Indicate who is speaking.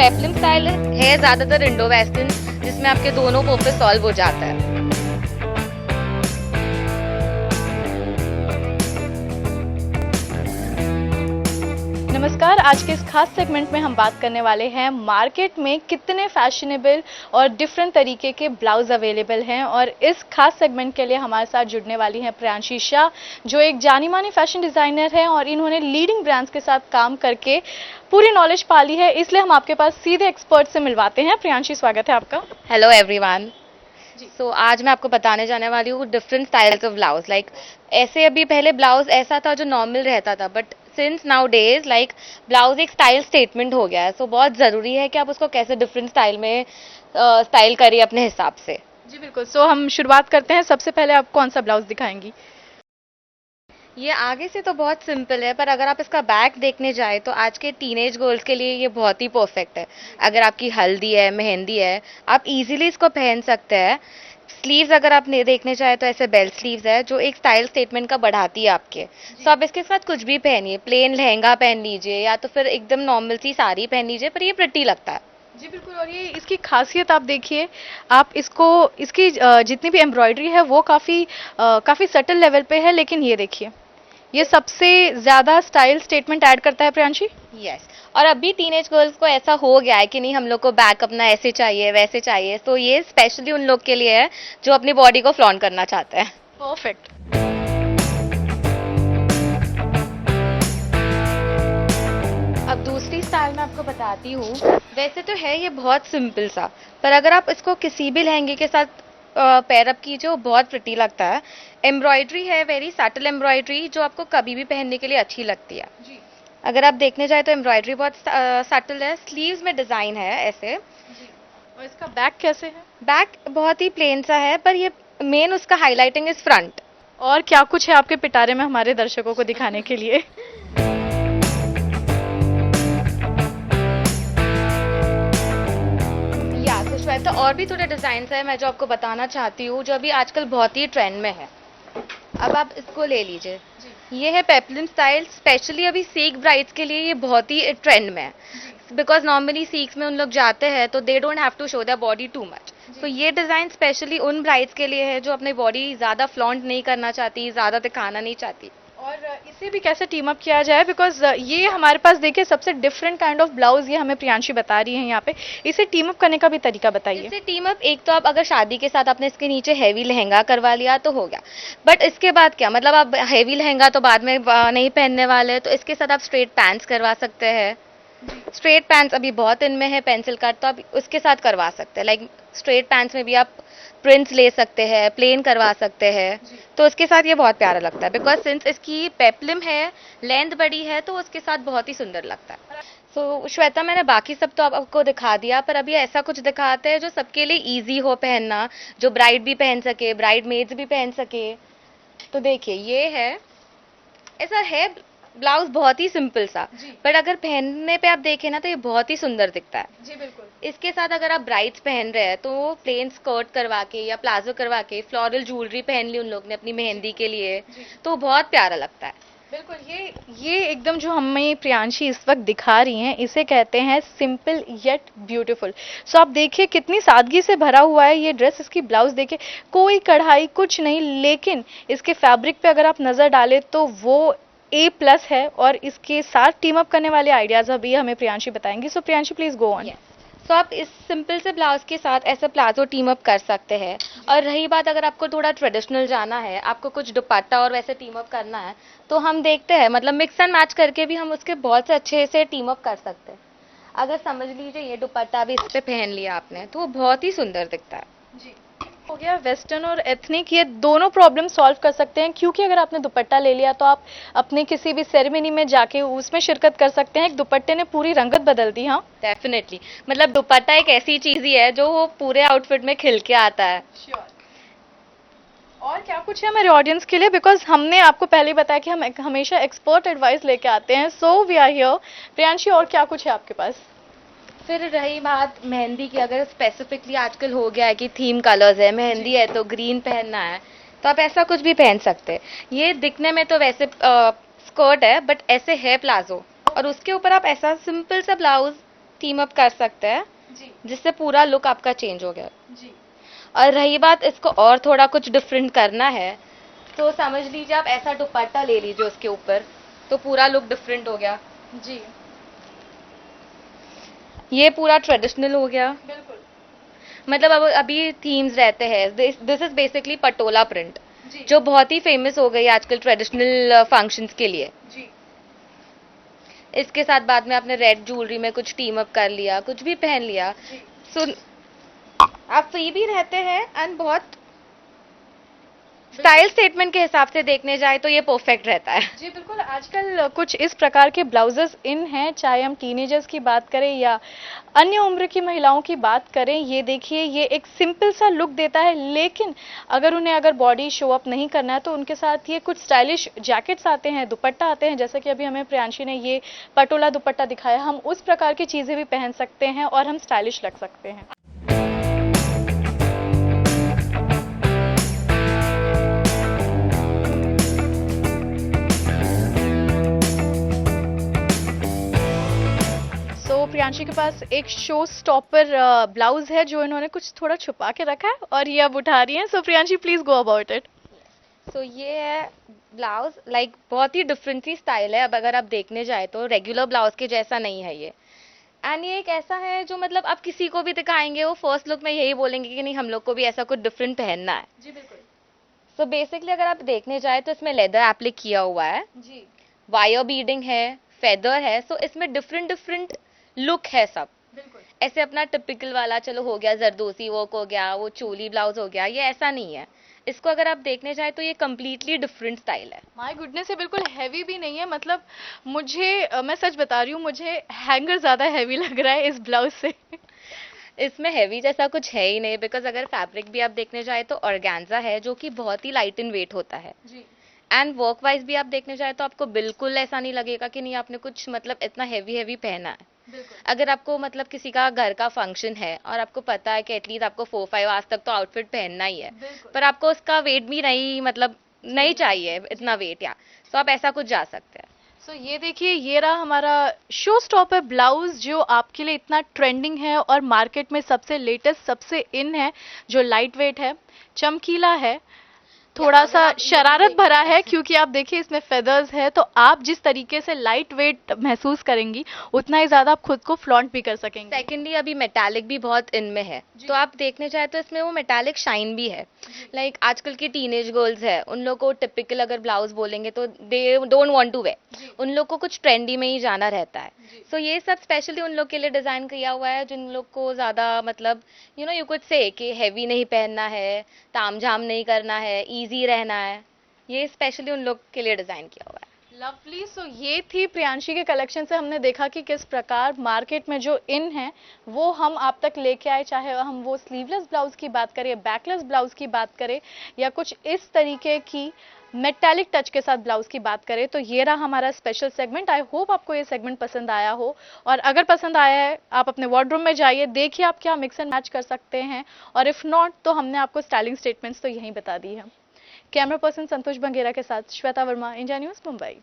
Speaker 1: Peplum style है ज़्यादातर Indo western, जिसमें आपके दोनों पर्पस सॉल्व हो जाता है।
Speaker 2: नमस्कार। आज के इस खास सेगमेंट में हम बात करने वाले हैं मार्केट में कितने फैशनेबल और डिफरेंट तरीके के ब्लाउज अवेलेबल हैं, और इस खास सेगमेंट के लिए हमारे साथ जुड़ने वाली हैं प्रियांशी शाह, जो एक जानी मानी फैशन डिज़ाइनर हैं और इन्होंने लीडिंग ब्रांड्स के साथ काम करके पूरी नॉलेज पाली है। इसलिए हम आपके पास सीधे एक्सपर्ट से मिलवाते हैं। प्रियांशी, स्वागत है आपका।
Speaker 1: Hello everyone. सो आज मैं आपको बताने जाने वाली हूँ different styles of blouse. Like ऐसे अभी पहले ब्लाउज ऐसा था जो नॉर्मल रहता था, but since now days like blouse एक स्टाइल स्टेटमेंट हो गया है। सो बहुत ज़रूरी है कि आप उसको कैसे डिफरेंट स्टाइल में स्टाइल करिए अपने हिसाब से।
Speaker 2: जी बिल्कुल। सो हम शुरुआत करते हैं। सबसे पहले आप कौन सा ब्लाउज दिखाएंगी?
Speaker 1: ये आगे से तो बहुत सिंपल है, पर अगर आप इसका बैक देखने जाए तो आज के टीनेज गर्ल्स के लिए ये बहुत ही परफेक्ट है। अगर आपकी हल्दी है, मेहंदी है, आप इजीली इसको पहन सकते हैं। स्लीव्स अगर आप देखने चाहे तो ऐसे बेल स्लीव्स है जो एक स्टाइल स्टेटमेंट का बढ़ाती है आपके। तो आप इसके साथ कुछ भी पहनिए, प्लेन लहंगा पहन लीजिए या तो फिर एकदम नॉर्मल सी साड़ी पहन लीजिए, पर ये प्रिटी लगता है।
Speaker 2: जी बिल्कुल। और ये इसकी खासियत आप देखिए, आप इसको इसकी जितनी भी एम्ब्रॉयडरी है वो काफ़ी सटल लेवल पे है, लेकिन ये देखिए, ये सबसे ज़्यादा स्टाइल स्टेटमेंट ऐड करता है प्रियांशी।
Speaker 1: यस। और अभी टीनेज गर्ल्स को ऐसा हो गया है कि नहीं, हम लोग को बैक अपना ऐसे चाहिए वैसे चाहिए, तो ये स्पेशली उन लोग के लिए है जो अपनी बॉडी को फ्लॉन्ट करना चाहते हैं।
Speaker 2: परफेक्ट।
Speaker 1: अब दूसरी स्टाइल मैं आपको बताती हूँ। वैसे तो है ये बहुत सिंपल सा, पर अगर आप इसको किसी भी लहंगे के साथ पेयर अप कीजिए, वो बहुत प्रिटी लगता है। एम्ब्रॉयडरी है, वेरी सटल एम्ब्रॉयडरी, जो आपको कभी भी पहनने के लिए अच्छी लगती है।
Speaker 2: जी
Speaker 1: अगर आप देखने जाए तो एम्ब्रॉयडरी बहुत सटल है। स्लीव्स में डिज़ाइन है ऐसे।
Speaker 2: जी। और इसका बैक कैसे है?
Speaker 1: बैक बहुत ही प्लेन सा है, पर ये मेन उसका हाईलाइटिंग इज फ्रंट।
Speaker 2: और क्या कुछ है आपके पिटारे में हमारे दर्शकों को दिखाने के लिए?
Speaker 1: या तो श्वेता, और भी थोड़े डिजाइन है मैं जो आपको बताना चाहती हूँ, जो अभी आजकल बहुत ही ट्रेंड में है। अब आप इसको ले लीजिए। ये है पेप्लम स्टाइल। स्पेशली अभी सीख ब्राइड्स के लिए ये बहुत ही ट्रेंड में है, बिकॉज नॉर्मली सीक्स में उन लोग जाते हैं तो they don't have to show their body too much. तो ये डिज़ाइन स्पेशली उन ब्राइड्स के लिए है जो अपनी बॉडी ज़्यादा फ्लॉन्ट नहीं करना चाहती, ज़्यादा दिखाना नहीं चाहती।
Speaker 2: और इसे भी कैसे टीम अप किया जाए, बिकॉज ये हमारे पास देखिए सबसे डिफरेंट काइंड ऑफ ब्लाउज ये हमें प्रियांशी बता रही है यहाँ पे। इसे टीम अप करने का भी तरीका बताइए।
Speaker 1: इससे टीम अप, एक तो आप अगर शादी के साथ आपने इसके नीचे हैवी लहंगा करवा लिया तो हो गया, बट इसके बाद क्या मतलब, आप हैवी लहंगा तो बाद में नहीं पहनने वाले, तो इसके साथ आप स्ट्रेट पैंट्स करवा सकते हैं। स्ट्रेट पैंट्स अभी बहुत इनमें है, पेंसिल कट, तो आप उसके साथ करवा सकते हैं। लाइक स्ट्रेट पैंट्स में भी आप प्रिंट्स ले सकते हैं, प्लेन करवा सकते हैं, तो उसके साथ ये बहुत प्यारा लगता है। बिकॉज सिंस इसकी पेप्लम है, लेंथ बड़ी है, तो उसके साथ बहुत ही सुंदर लगता है। सो श्वेता, मैंने बाकी सब तो आपको दिखा दिया, पर अभी ऐसा कुछ दिखाते हैं जो सबके लिए इजी हो पहनना, जो ब्राइड भी पहन सके, ब्राइड मेड्स भी पहन सके। तो देखिए, ये है, ऐसा है ब्लाउज बहुत ही सिंपल सा, बट अगर पहनने पे आप देखें ना तो ये बहुत ही सुंदर दिखता है।
Speaker 2: जी बिल्कुल।
Speaker 1: इसके साथ अगर आप ब्राइड्स पहन रहे हैं तो प्लेन स्कर्ट करवा के या प्लाजो करवा के फ्लोरल ज्वेलरी पहन ली उन लोग ने अपनी मेहंदी के लिए, तो बहुत प्यारा लगता है।
Speaker 2: बिल्कुल। ये एकदम जो हमें प्रियांशी इस वक्त दिखा रही हैं, इसे कहते हैं सिंपल येट ब्यूटीफुल। सो आप देखिए कितनी सादगी से भरा हुआ है ये ड्रेस। इसकी ब्लाउज देखिए, कोई कढ़ाई कुछ नहीं, लेकिन इसके फैब्रिक पे अगर आप नज़र डालें तो वो A+ है। और इसके साथ टीम अप करने वाले आइडियाज़ अभी हमें प्रियांशी बताएंगी। सो प्रियांशी, प्लीज़ गो ऑन।
Speaker 1: तो आप इस सिंपल से ब्लाउज के साथ ऐसे प्लाजो टीम अप कर सकते हैं। और रही बात, अगर आपको थोड़ा ट्रेडिशनल जाना है, आपको कुछ दुपट्टा और वैसे टीम अप करना है, तो हम देखते हैं, मतलब मिक्स एंड मैच करके भी हम उसके बहुत से अच्छे से टीम अप कर सकते हैं। अगर समझ लीजिए ये दुपट्टा भी इस पे पहन लिया आपने, तो वो बहुत ही सुंदर दिखता है।
Speaker 2: जी हो गया। वेस्टर्न और एथनिक, ये दोनों प्रॉब्लम सॉल्व कर सकते हैं, क्योंकि अगर आपने दुपट्टा ले लिया तो आप अपने किसी भी सेरेमनी में जाके उसमें शिरकत कर सकते हैं। एक दुपट्टे ने पूरी रंगत बदल दी। हाँ,
Speaker 1: डेफिनेटली, मतलब दुपट्टा एक ऐसी चीज ही है जो वो पूरे आउटफिट में खिल के आता है।
Speaker 2: श्योर। और क्या कुछ है हमारे ऑडियंस के लिए, बिकॉज हमने आपको पहले ही बताया कि हम हमेशा एक्सपर्ट एडवाइस लेके आते हैं। So we are here. Priyanshi, और क्या कुछ है आपके पास?
Speaker 1: फिर रही बात मेहंदी की, अगर स्पेसिफिकली आजकल हो गया है कि थीम कलर्स है, मेहंदी है तो ग्रीन पहनना है, तो आप ऐसा कुछ भी पहन सकते हैं। ये दिखने में तो वैसे स्कर्ट है, बट ऐसे है प्लाजो, और उसके ऊपर आप ऐसा सिंपल सा ब्लाउज टीम अप कर सकते हैं,
Speaker 2: जी
Speaker 1: जिससे पूरा लुक आपका चेंज हो गया।
Speaker 2: जी
Speaker 1: और रही बात इसको और थोड़ा कुछ डिफरेंट करना है, तो समझ लीजिए आप ऐसा दुपट्टा ले लीजिए उसके ऊपर, तो पूरा लुक डिफरेंट हो गया।
Speaker 2: जी
Speaker 1: ये पूरा ट्रेडिशनल हो गया।
Speaker 2: बिल्कुल।
Speaker 1: मतलब अब अभी थीम्स रहते हैं, this is basically Patola print,
Speaker 2: जी
Speaker 1: जो बहुत ही फेमस हो गई आजकल ट्रेडिशनल फंक्शंस के लिए।
Speaker 2: जी
Speaker 1: इसके साथ बाद में आपने रेड ज्वेलरी में कुछ टीम अप कर लिया, कुछ भी पहन लिया,
Speaker 2: जी
Speaker 1: सो आप फ्री भी रहते हैं एंड बहुत स्टाइल स्टेटमेंट के हिसाब से देखने जाए तो ये परफेक्ट रहता है।
Speaker 2: जी बिल्कुल। आजकल कुछ इस प्रकार के ब्लाउजेस इन हैं, चाहे हम टीनेजर्स की बात करें या अन्य उम्र की महिलाओं की बात करें। ये देखिए, ये एक सिंपल सा लुक देता है, लेकिन अगर बॉडी शो अप नहीं करना है तो उनके साथ ये कुछ स्टाइलिश जैकेट्स आते हैं, दुपट्टा आते हैं, जैसे कि अभी हमें प्रियांशी ने ये पटोला दुपट्टा दिखाया। हम उस प्रकार की चीजें भी पहन सकते हैं और हम स्टाइलिश लग सकते हैं। तो प्रियांशी के पास एक शो स्टॉपर ब्लाउज है जो इन्होंने कुछ थोड़ा छुपा के रखा है और ये अब उठा रही हैं। So Priyanshi, please go about it.
Speaker 1: So ये है ब्लाउज, लाइक बहुत ही डिफरेंट सी स्टाइल है। अब अगर आप देखने जाए तो रेगुलर ब्लाउज के जैसा नहीं है ये, एंड ये एक ऐसा है जो मतलब आप किसी को भी दिखाएंगे वो फर्स्ट लुक में यही बोलेंगे कि नहीं, हम लोग को भी ऐसा कुछ डिफरेंट पहनना है।
Speaker 2: जी बिल्कुल।
Speaker 1: सो बेसिकली अगर आप देखने जाए तो इसमें लेदर एप्लिक किया हुआ है,
Speaker 2: जी
Speaker 1: वायर बीडिंग है, फेदर है, सो इसमें डिफरेंट डिफरेंट लुक है सब।
Speaker 2: बिल्कुल।
Speaker 1: ऐसे अपना टिपिकल वाला चलो हो गया, जरदोसी वर्क हो गया, वो चोली ब्लाउज हो गया, ये ऐसा नहीं है। इसको अगर आप देखने जाए तो ये कम्प्लीटली डिफरेंट स्टाइल है।
Speaker 2: माय गुडनेस, ये बिल्कुल हैवी भी नहीं है। मतलब मैं सच बता रही हूँ, मुझे हैंगर ज्यादा हैवी लग रहा है इस ब्लाउज से।
Speaker 1: इसमें हैवी जैसा कुछ है ही नहीं, बिकॉज अगर फैब्रिक भी आप देखने जाए तो ऑर्गेन्जा है, जो कि बहुत ही लाइट इन वेट होता है।
Speaker 2: जी
Speaker 1: एंड वर्क वाइज भी आप देखने जाए तो आपको बिल्कुल ऐसा नहीं लगेगा कि नहीं आपने कुछ मतलब इतना हैवी हैवी पहना है।
Speaker 2: बिल्कुल।
Speaker 1: अगर आपको मतलब किसी का घर का फंक्शन है और आपको पता है कि एटलीस्ट आपको 4-5 आवर्स तक तो आउटफिट पहनना ही है,
Speaker 2: बिल्कुल।
Speaker 1: पर आपको उसका वेट भी नहीं, मतलब नहीं चाहिए इतना वेट, या तो आप ऐसा कुछ जा सकते हैं।
Speaker 2: सो ये देखिए, ये रहा हमारा शो स्टॉपर ब्लाउज जो आपके लिए इतना ट्रेंडिंग है और मार्केट में सबसे लेटेस्ट, सबसे इन है, जो लाइट वेट है, चमकीला है, थोड़ा
Speaker 1: अगर
Speaker 2: सा
Speaker 1: आप ये भी
Speaker 2: शरारत भरा
Speaker 1: देखिए,
Speaker 2: है, क्योंकि आप देखिए इसमें फेदर्स है, तो आप जिस तरीके से लाइट वेट महसूस करेंगी उतना ही ज्यादा आप खुद को फ्लॉन्ट भी कर सकेंगे।
Speaker 1: सेकेंडली अभी मेटालिक भी बहुत इनमें है,
Speaker 2: जी।
Speaker 1: तो आप देखने जाए तो इसमें वो मेटालिक शाइन भी है। लाइक आजकल की टीनेज गर्ल्स है, उन लोग को टिपिकल अगर ब्लाउज बोलेंगे तो they don't want to wear,
Speaker 2: जी
Speaker 1: उन लोग को कुछ ट्रेंडी में ही जाना रहता है।
Speaker 2: जी
Speaker 1: सो ये सब स्पेशली उन लोग के लिए डिजाइन किया हुआ है, जिन लोग को ज्यादा मतलब यू कुड से कि हैवी नहीं पहनना है, तामझाम नहीं करना है, इजी रहना है, ये स्पेशली उन लोग के लिए डिजाइन किया हुआ है।
Speaker 2: लवली। सो ये थी प्रियांशी के कलेक्शन से हमने देखा कि किस प्रकार मार्केट में जो इन है वो हम आप तक लेके आए, चाहे हम वो स्लीवलेस ब्लाउज की बात करें, बैकलेस ब्लाउज की बात करें, या कुछ इस तरीके की मेटालिक टच के साथ ब्लाउज की बात करें। तो ये रहा हमारा स्पेशल सेगमेंट। आई होप आपको ये सेगमेंट पसंद आया हो, और अगर पसंद आया है आप अपने वार्डरूम में जाइए, देखिए आप क्या मिक्स एंड मैच कर सकते हैं, और इफ नॉट तो हमने आपको स्टाइलिंग स्टेटमेंट्स तो यहीं बता दी है। कैमरा पर्सन संतोष बंगेरा के साथ श्वेता वर्मा, इंडिया न्यूज़, मुंबई।